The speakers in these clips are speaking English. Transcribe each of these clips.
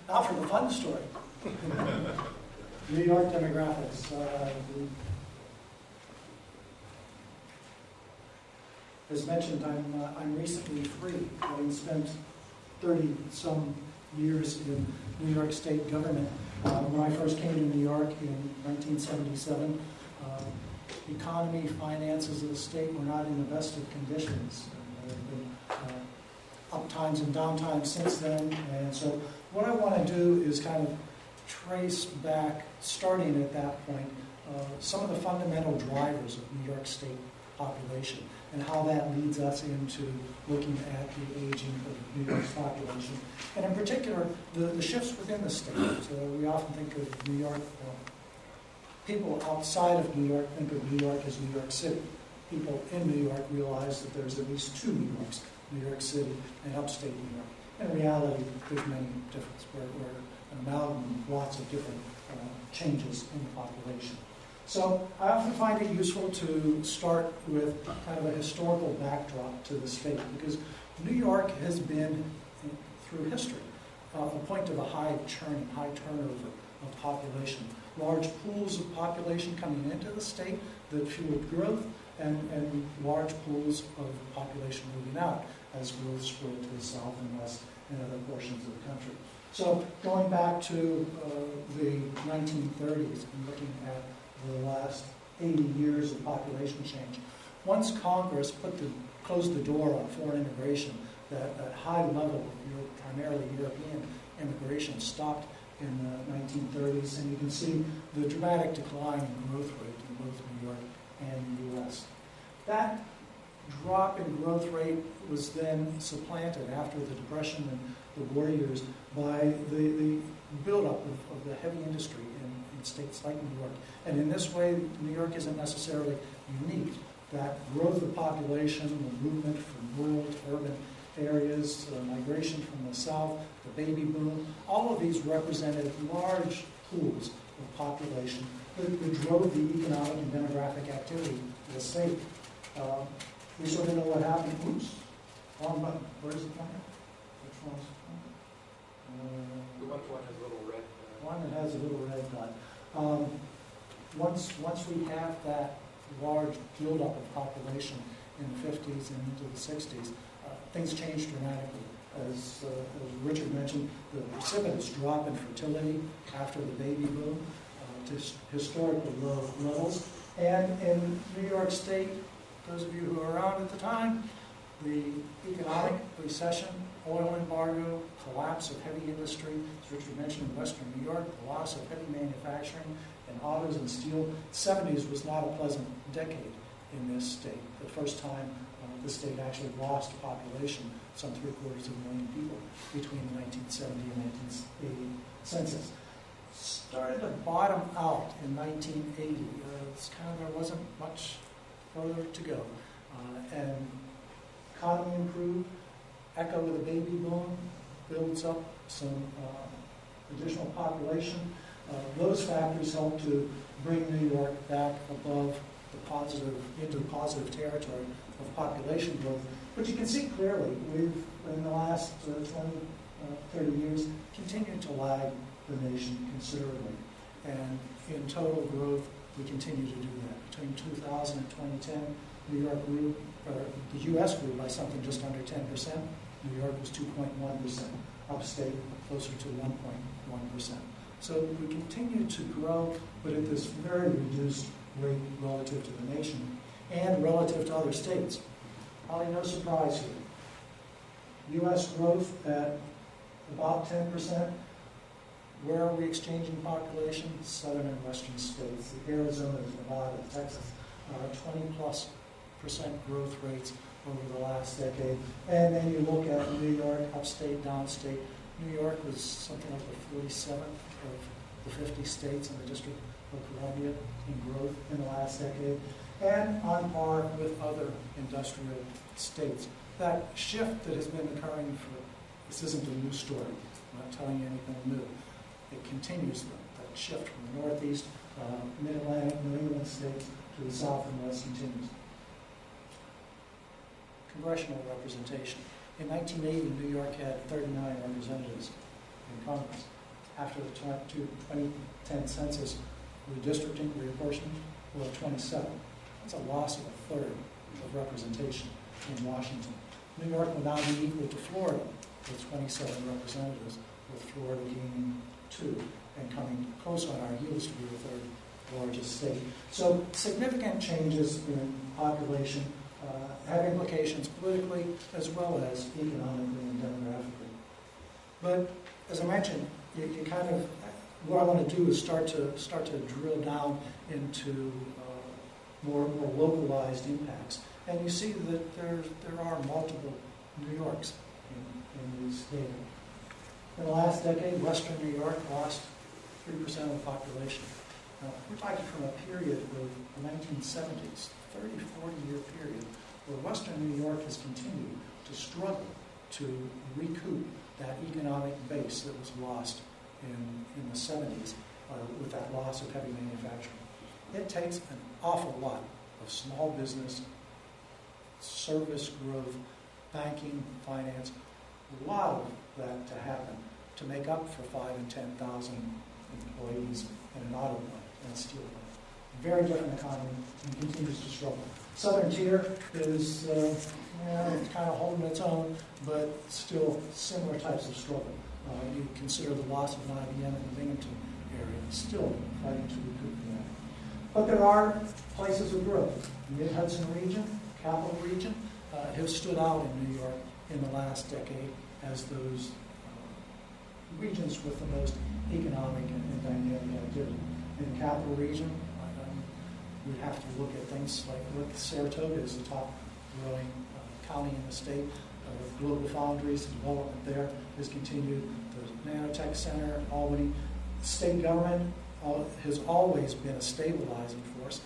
Now for the fun story. New York demographics. As mentioned, I'm recently free, having spent 30-some years in New York State government. When I first came to New York in 1977, economy, finances of the state were not in the best of conditions. There have been up times and down times since then, and so what I want to do is kind of trace back, starting at that point, some of the fundamental drivers of New York State population and how that leads us into looking at the aging of New York's population, and in particular, the shifts within the state. So we often think of New York, people outside of New York think of New York as New York City. People in New York realize that there's at least two New Yorks, New York City and upstate New York. In reality, there's many differences. We're an amalgam of lots of different changes in the population. So I often find it useful to start with kind of a historical backdrop to the state, because New York has been, through history, a point of a high churn, high turnover of population. Large pools of population coming into the state that fueled growth, and large pools of population moving out as growth spread to the south and west and other portions of the country. So going back to the 1930s and looking at the last 80 years of population change, once Congress closed the door on foreign immigration, that high level of primarily European immigration stopped in the 1930s, and you can see the dramatic decline in growth rate in both New York and the U.S. That drop in growth rate was then supplanted after the Depression and the war years by the buildup of the heavy industry in states like New York. And in this way, New York isn't necessarily unique. That growth of population, the movement from rural to urban areas, migration from the south, the baby boom, all of these represented large pools of population that drove the economic and demographic activity of the state. We sort of know what happened. Oops, wrong button. Where's the pointer? Which one's the one has a little red. One that has a little red dot. Once we have that large buildup of population in the 50s and into the 60s, things changed dramatically. As Richard mentioned, the precipitous drop in fertility after the baby boom to historically low levels. And in New York State, those of you who were around at the time, the economic recession, oil embargo, collapse of heavy industry, as Richard mentioned in Western New York, the loss of heavy manufacturing and autos and steel. 70s was not a pleasant decade in this state. The first time the state actually lost population, some 750,000 people, between the 1970 and 1980 census. Started to bottom out in 1980. There wasn't much further to go. And economy improved, echo of the baby boom, builds up some additional population. Those factors help to bring New York back above into the positive territory of population growth. But you can see clearly, we've, in the last 20, 30 years, continued to lag the nation considerably. And in total growth, we continue to do that. Between 2000 and 2010, New York grew, the U.S. grew by something just under 10%. New York was 2.1%. Upstate, closer to 1.1%. So we continue to grow, but at this very reduced rate relative to the nation and relative to other states. Probably no surprise here. U.S. growth at about 10%. Where are we exchanging population? Southern and western states, the Arizona, Nevada, Texas, 20+% growth rates over the last decade. And then you look at New York, upstate, downstate. New York was something like the 47th of the 50 states in the District of Columbia in growth in the last decade, and on par with other industrial states. That shift that has been occurring this isn't a new story. I'm not telling you anything new. It continues, that shift from the Northeast, Mid-Atlantic, New England states to the South and West continues. Congressional representation. In 1980, New York had 39 representatives in Congress. after the 2010 census redistricting, reapportionment, we're at 27. That's a loss of a third of representation in Washington. New York will now be equal to Florida with 27 representatives, with Florida gaining 2 and coming close on our heels to be the third largest state. So significant changes in population have implications politically as well as economically and demographically. But as I mentioned, you kind of, what I want to do is start to drill down into more localized impacts. And you see that there are multiple New Yorks in these data. In the last decade, Western New York lost 3% of the population. Now, we're talking from a period of the 1970s, 30, 40-year period, where Western New York has continued to struggle to recoup that economic base that was lost in the 70s with that loss of heavy manufacturing. It takes an awful lot of small business, service growth, banking, finance, a lot of that to happen to make up for 5,000 and 10,000 employees in an auto plant and a steel plant. Very different economy and continues to struggle. Southern tier is kind of holding its own, but still similar types of struggle. You consider the loss of an IBM in the Binghamton area, still fighting to recoup that. But there are places of growth. Mid-Hudson region, Capital region, have stood out in New York in the last decade as those regions with the most economic and dynamic activity. In the Capital region, we have to look at things like, look, Saratoga is the top growing county in the state. Global Foundries, the development there has continued. The Nanotech Center, Albany. State government has always been a stabilizing force.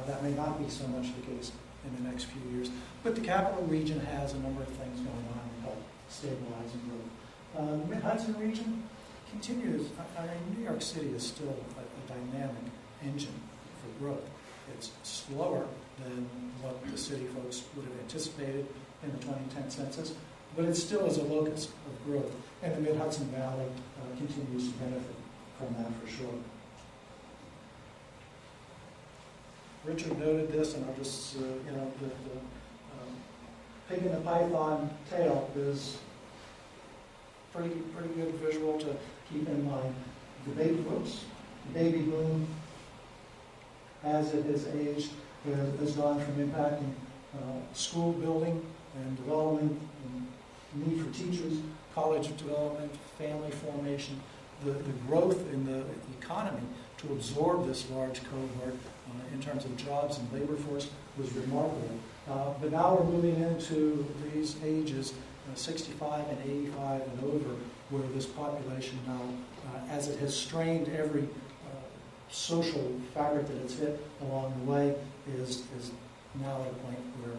That may not be so much the case in the next few years. But the Capital region has a number of things going on to help stabilize and grow. The Mid-Hudson region continues. I mean, New York City is still a dynamic engine for growth. It's slower than what the city folks would have anticipated in the 2010 census, but it still is a locus of growth. And the Mid-Hudson Valley continues to benefit from that for sure. Richard noted this, and I'll just, the pig in the python tail is pretty good visual to keep in mind. The baby boom, as it has aged, has gone from impacting school building and development, and need for teachers, college development, family formation, the growth in the economy to absorb this large cohort in terms of jobs and labor force was remarkable. But now we're moving into these ages, 65 and 85 and over, where this population now, as it has strained every social fabric that it's hit along the way, is now at a point where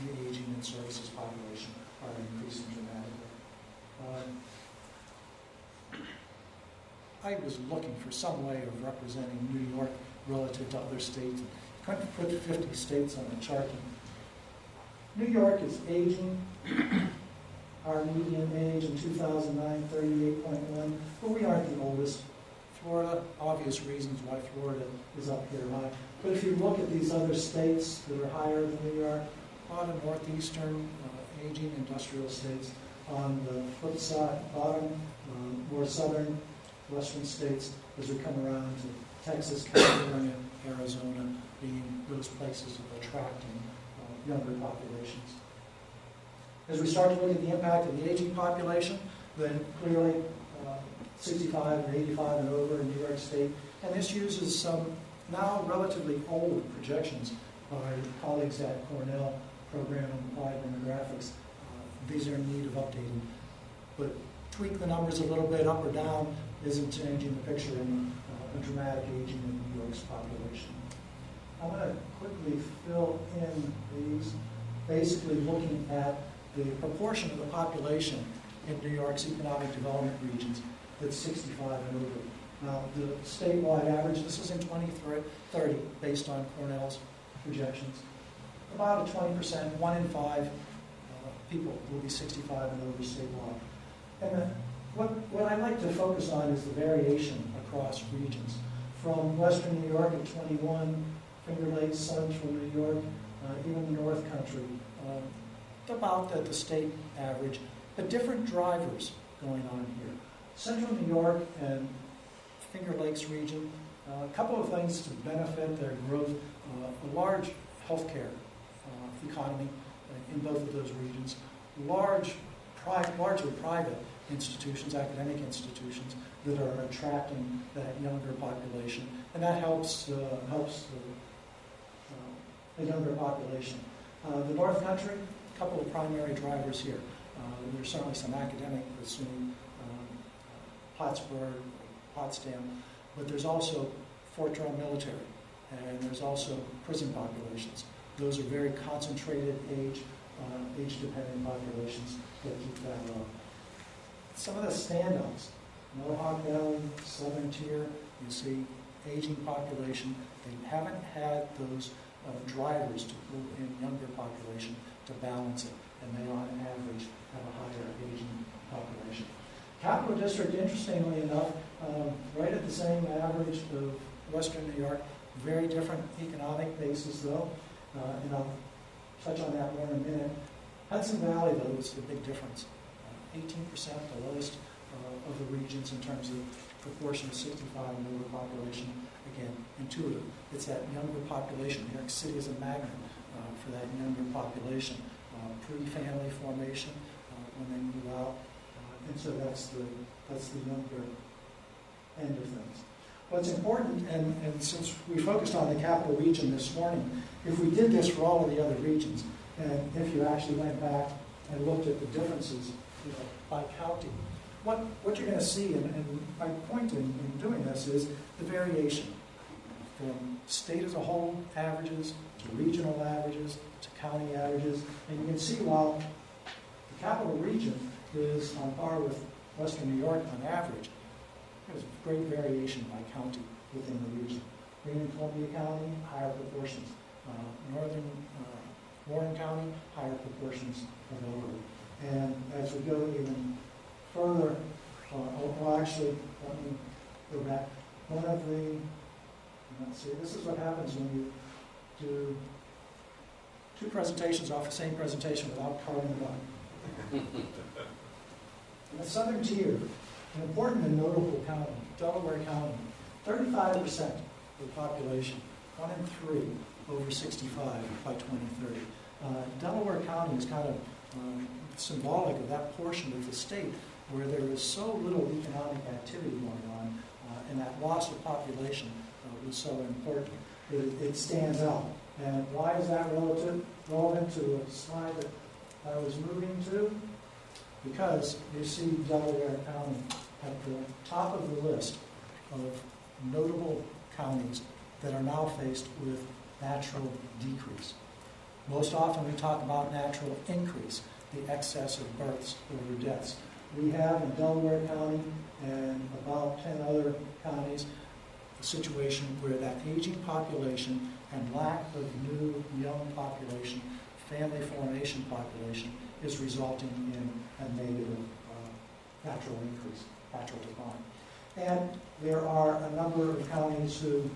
the aging and services population are increasing dramatically. I was looking for some way of representing New York relative to other states. I couldn't put 50 states on the chart. New York is aging. Our median age in 2009, 38.1, but we aren't the oldest. Florida, obvious reasons why Florida is up here high. But if you look at these other states that are higher than New York, a lot of northeastern, aging industrial states. On the flip side, bottom, more southern, western states, as we come around to Texas, California, Arizona, being those places of attracting younger populations. As we start to look at the impact of the aging population, then clearly 65 and 85 and over in New York State, and this uses some now relatively old projections by colleagues at Cornell Program of Applied Demographics. These are in need of updating, but tweak the numbers a little bit up or down isn't changing the picture in a dramatic aging of New York's population. I'm going to quickly fill in these, basically looking at the proportion of the population in New York's economic development regions that's 65 and over. Now, the statewide average, this is in 2030, based on Cornell's projections, about a 20%, 1 in 5 people will be 65 and over statewide. And What I'd like to focus on is the variation across regions. From western New York at 21, Finger Lakes, central New York, even the North Country, about at the state average, but different drivers going on here. Central New York and Finger Lakes region, a couple of things to benefit their growth. A large healthcare economy in both of those regions. Largely private institutions, academic institutions, that are attracting that younger population, and that helps the younger population. The North Country, a couple of primary drivers here. There's certainly some academic, assuming Plattsburgh, Potsdam, but there's also Fort Drum military, and there's also prison populations. Those are very concentrated age-dependent populations that keep that low. Some of the standouts, Mohawk Valley, Southern Tier, you see aging population. They haven't had those drivers to pull in younger population to balance it, and they on average have a higher aging population. Capital District, interestingly enough, right at the same average of Western New York, very different economic basis though, and I'll touch on that more in a minute. Hudson Valley, though, is the big difference. 18%, the lowest of the regions in terms of proportion of 65 and over population. Again, intuitive. It's that younger population. New York City is a magnet for that younger population. Pre-family formation when they move out, and so that's the younger end of things. What's important, and since we focused on the capital region this morning, if we did this for all of the other regions, and if you actually went back and looked at the differences, by county, what you're going to see, and my point in doing this is the variation from state as a whole averages to regional averages to county averages, and you can see while the capital region is on par with Western New York on average, there's great variation by county within the region. Greene and Columbia County, higher proportions. Northern Warren County, higher proportions of elderly. And as we go even further, actually, let me go back. One of the, let's see, this is what happens when you do two presentations off the same presentation without carving them up. In the Southern Tier, an important and notable county, Delaware County, 35% of the population, 1 in 3 over 65 by 2030. Delaware County is kind of symbolic of that portion of the state where there is so little economic activity going on, and that loss of population was so important. It stands out. And why is that relevant to the slide that I was moving to? Because you see Delaware County at the top of the list of notable counties that are now faced with natural decrease. Most often we talk about natural increase, the excess of births over deaths. We have in Delaware County and about 10 other counties a situation where that aging population and lack of new young population, family formation population, is resulting in a negative natural increase, natural decline. And there are a number of counties who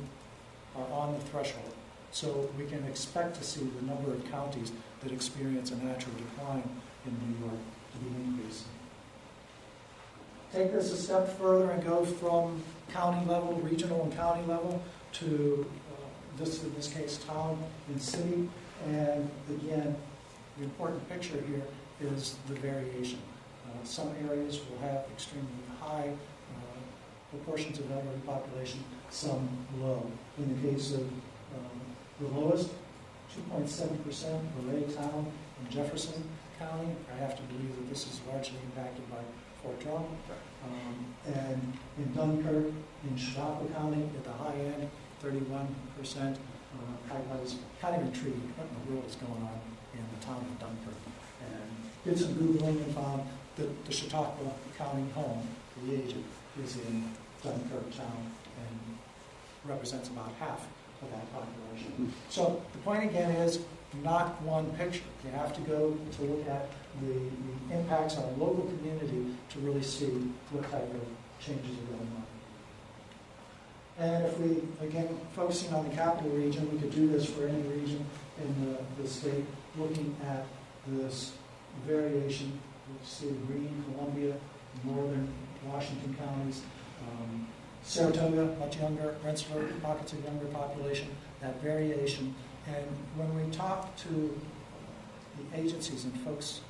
are on the threshold. So we can expect to see the number of counties that experience a natural decline in New York to be increasing. Take this a step further and go from county level, regional and county level, to in this case, town and city. And again, the important picture here is the variation. Some areas will have extremely high proportions of elderly population, some low. In the case of the lowest, 2.7% Array Town in Jefferson County. I have to believe that this is largely impacted by Fort Drum. And in Dunkirk, in Chautauqua County, at the high end, 31%. I was kind of intrigued what in the world is going on in the town of Dunkirk. And did some Googling and found that the Chautauqua County home for the aged is in Dunkirk town and represents about half of that population. So the point again is not one picture. You have to go to look at the impacts on a local community to really see what type of changes are going on. And if we, again, focusing on the capital region, we could do this for any region in the state, looking at this variation. You see green, Columbia, northern Washington counties, Saratoga, much younger, Rensselaer, pockets of younger population, that variation. And when we talk to the agencies and folks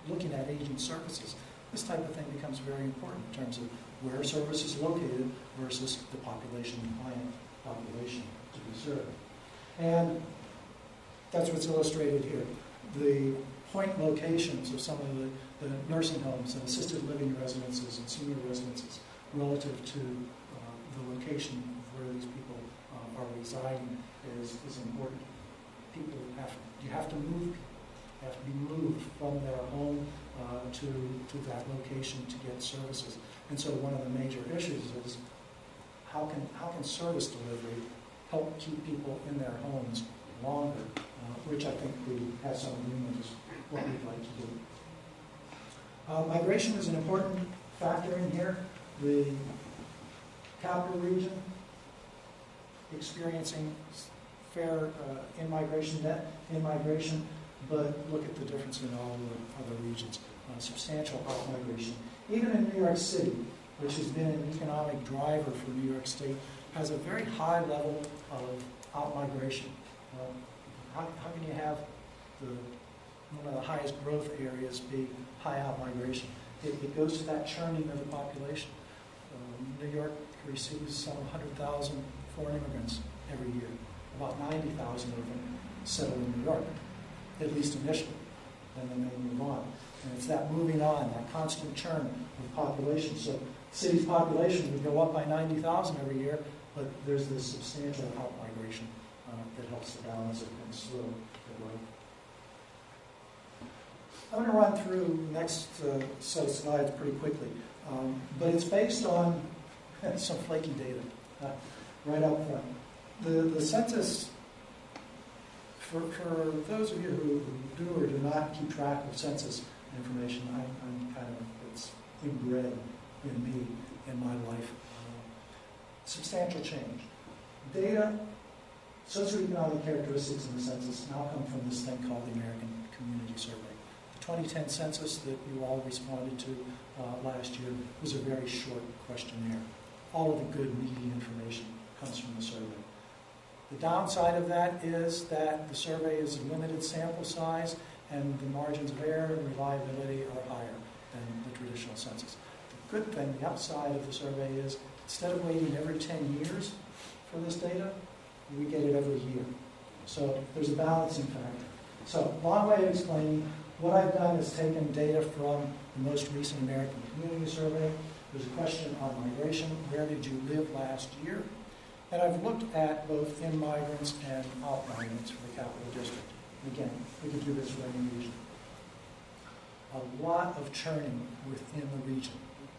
looking at aging services, this type of thing becomes very important in terms of where service is located versus the population, the client population to be served. And that's what's illustrated here. The point locations of some of the nursing homes and assisted living residences and senior residences relative to the location where these people are residing is important. You have to move people. They have to be moved from their home to that location to get services. And so one of the major issues is how can service delivery help keep people in their homes longer, which I think we have some agreement is what we'd like to do. Migration is an important factor in here. The capital region experiencing fair net in-migration, but look at the difference in all the other regions. Substantial out-migration. Even in New York City, which has been an economic driver for New York State, has a very high level of out-migration. How can you have one of the highest growth areas be high out-migration? It goes to that churning of the population. New York receives some 100,000 foreign immigrants every year. About 90,000 of them settle in New York, at least initially, and then they move on. And it's that moving on, that constant churn of population. So the city's population would go up by 90,000 every year, but there's this substantial out-migration that helps to balance it and slow the growth. I'm going to run through the next set of slides pretty quickly, but it's based on some flaky data right up front. The census, for those of you who do or do not keep track of census information, it's inbred in me, in my life. Substantial change. Data, socioeconomic characteristics in the census now come from this thing called the American Community Survey. The 2010 census that you all responded to last year was a very short questionnaire. All of the good, meaty information comes from the survey. The downside of that is that the survey is a limited sample size and the margins of error and reliability are higher than the traditional census. The good thing, the upside of the survey is instead of waiting every 10 years for this data, we get it every year. So there's a balancing factor. So long way of explaining, what I've done is taken data from the most recent American Community Survey. There's a question on migration. Where did you live last year? And I've looked at both in-migrants and out-migrants for the capital district. Again, we can do this for any region. A lot of churning within the region.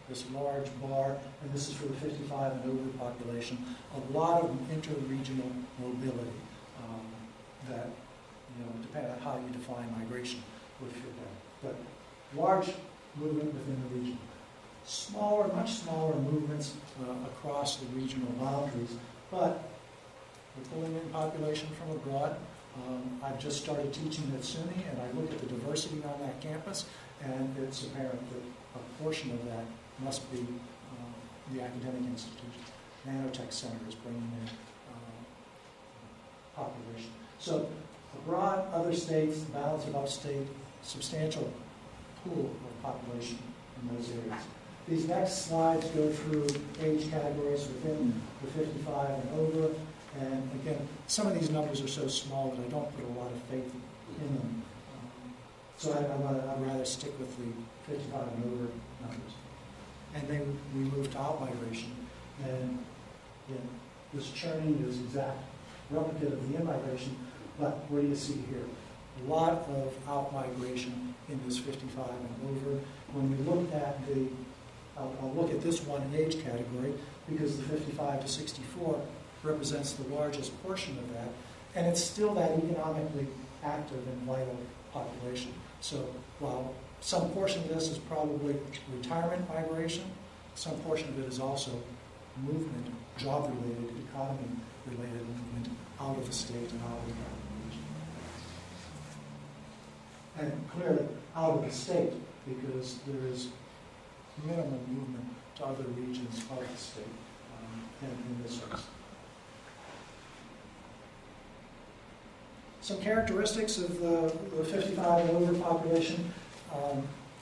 This large bar, and this is for the 55 and over population, a lot of inter-regional mobility that, depending on how you define migration, would fit that. But large movement within the region. Smaller, much smaller movements across the regional boundaries, but we're pulling in population from abroad. I've just started teaching at SUNY, and I look at the diversity on that campus, and it's apparent that a portion of that must be the academic institutions. Nanotech Center is bringing in population. So abroad, other states, the balance of upstate, substantial pool of population in those areas. These next slides go through age categories within the 55 and over. And again, some of these numbers are so small that I don't put a lot of faith in them. So I'd rather stick with the 55 and over numbers. And then we move to out-migration. And again, this churning is exact replicate of the in-migration, but what do you see here? A lot of out-migration in this 55 and over. When we look at I'll look at this one age category, because the 55 to 64 represents the largest portion of that, and it's still that economically active and vital population. So while some portion of this is probably retirement migration, some portion of it is also movement, job-related, economy-related movement out of the state and out of the region. And clearly out of the state, because there is minimal movement to other regions of the state in this sense. Some characteristics of the 55 and over population.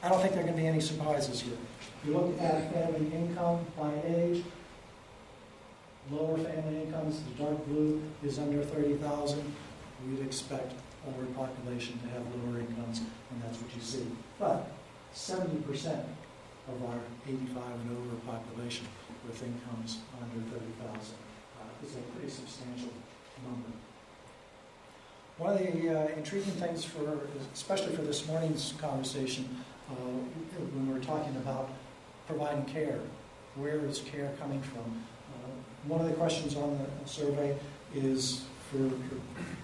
I don't think there are going to be any surprises here. If you look at family income by age, lower family incomes, the dark blue is under 30,000. We'd expect overpopulation to have lower incomes, and that's what you see. But 70% of our 85 and over population with incomes under 30,000 is a pretty substantial number. One of the intriguing things, especially for this morning's conversation, when we're talking about providing care, where is care coming from? One of the questions on the survey is for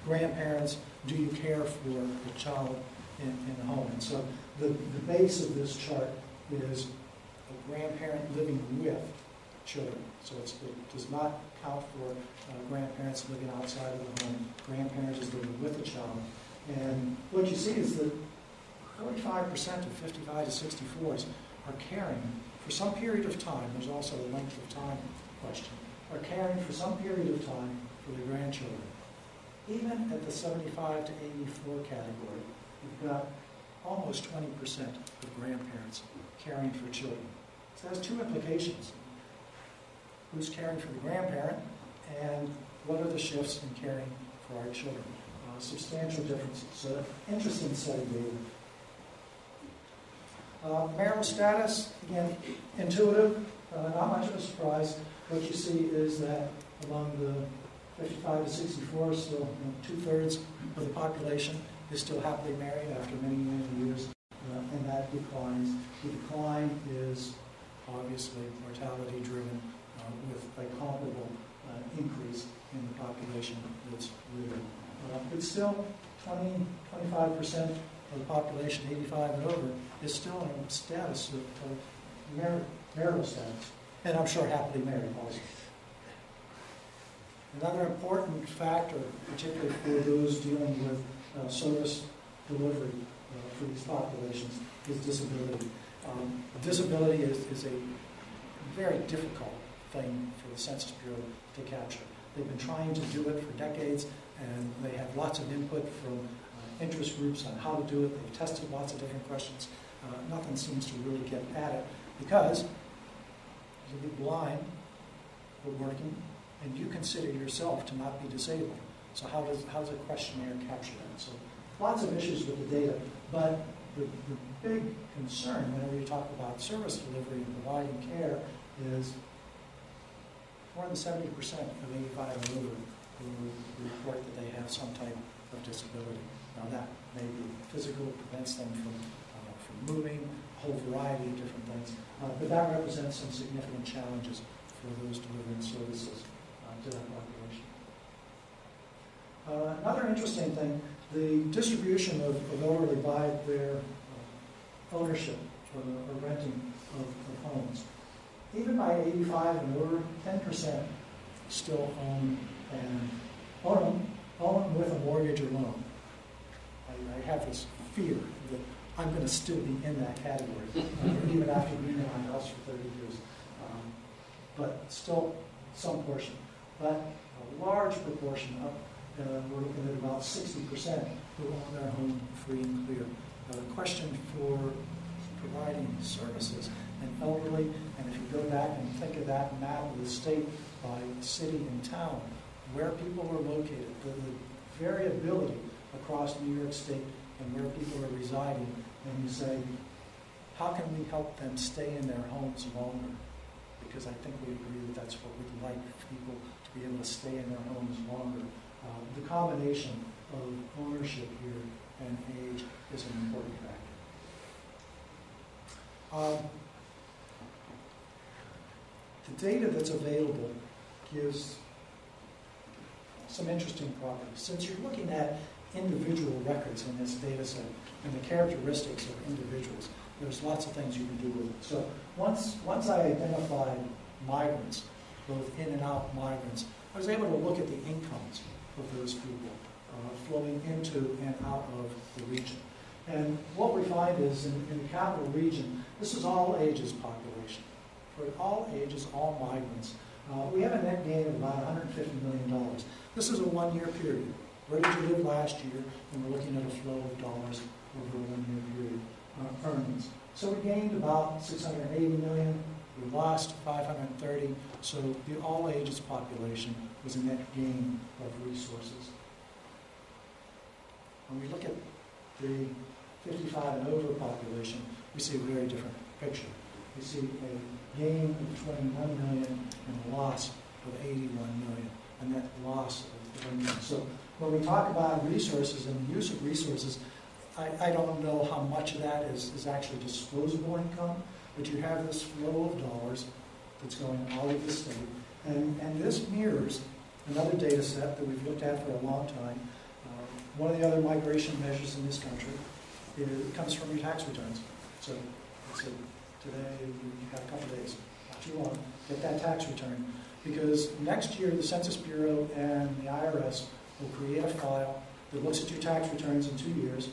grandparents, do you care for the child in the home? And so the base of this chart is a grandparent living with children. So it does not count for grandparents living outside of the home. Grandparents is living with a child. And what you see is that 45% of 55 to 64s are caring for some period of time. There's also a length of time question. Are caring for some period of time for their grandchildren. Even at the 75 to 84 category, you've got almost 20% of grandparents caring for children. So that has two implications. Who's caring for the grandparent, and what are the shifts in caring for our children? Substantial differences. So, interesting set of data. Marital status, again, intuitive, not much of a surprise. What you see is that among the 55 to 64, still 2/3 of the population is still happily married after many, many years, and that declines. The decline is obviously mortality-driven, with a comparable increase in the population that's living. But still, 25% of the population, 85 and over, is still in a status of marital status. And I'm sure happily married also. Another important factor, particularly for those dealing with service delivery for these populations, is disability. Disability is a very difficult thing for the Census Bureau to capture. They've been trying to do it for decades, and they have lots of input from interest groups on how to do it. They've tested lots of different questions. Nothing seems to really get at it, because you can be blind but working, and you consider yourself to not be disabled. So how does a questionnaire capture that? So lots of issues with the data, but the big concern whenever you talk about service delivery and providing care is more than 70% of 85 and over who report that they have some type of disability. Now that may be physical, prevents them from moving, a whole variety of different things, but that represents some significant challenges for those delivering services to that population. Another interesting thing, the distribution of elderly by their ownership or renting of homes. Even by 85 and over, 10% still own them with a mortgage or loan. I have this fear that I'm going to still be in that category, even after being in my house for 30 years. But still some portion. But a large proportion of, we're looking at about 60% who own their home free and clear. The question for providing services and elderly, and if you go back and think of that map of the state by city and town, where people are located, the variability across New York State and where people are residing, and you say, how can we help them stay in their homes longer? Because I think we agree that that's what we'd like people to be able to stay in their homes longer. The combination of ownership here and age is an important factor. The data that's available gives some interesting properties. Since you're looking at individual records in this data set and the characteristics of individuals, there's lots of things you can do with it. So once I identified migrants, both in and out migrants, I was able to look at the incomes of those people flowing into and out of the region. And what we find is in the capital region, this is all ages population. For all ages, all migrants, we have a net gain of about $150 million. This is a one-year period. Where did you live last year? And we're looking at a flow of dollars over a one-year period, earnings. So we gained about $680 million. We lost 530. So the all ages population was a net gain of resources. When we look at the 55 and over population, we see a very different picture. We see a gain of 21 million and a loss of 81 million, a net loss of 1 million. So when we talk about resources and the use of resources, I don't know how much of that is actually disposable income, but you have this flow of dollars that's going out of the state. And this mirrors another data set that we've looked at for a long time. One of the other migration measures in this country comes from your tax returns. So today you have a couple of days, not too long, get that tax return. Because next year the Census Bureau and the IRS will create a file that looks at your tax returns in 2 years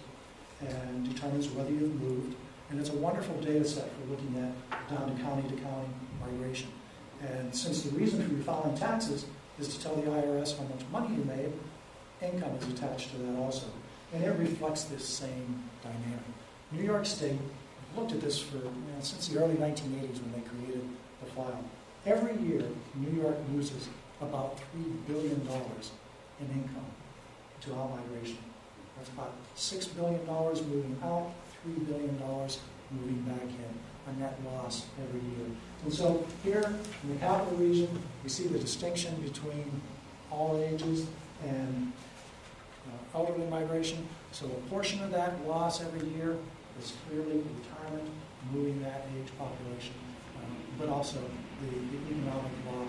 and determines whether you've moved. And it's a wonderful data set for looking at down to county migration. And since the reason for you filing taxes is to tell the IRS how much money you made, income is attached to that also. And it reflects this same dynamic. New York State looked at this for since the early 1980s when they created the file. Every year, New York loses about $3 billion in income to out-migration. That's about $6 billion moving out, $3 billion moving back in, a net loss every year. And so here in the capital region, we see the distinction between all ages and elderly migration. So a portion of that loss every year is clearly retirement, moving that age population, but also the economic loss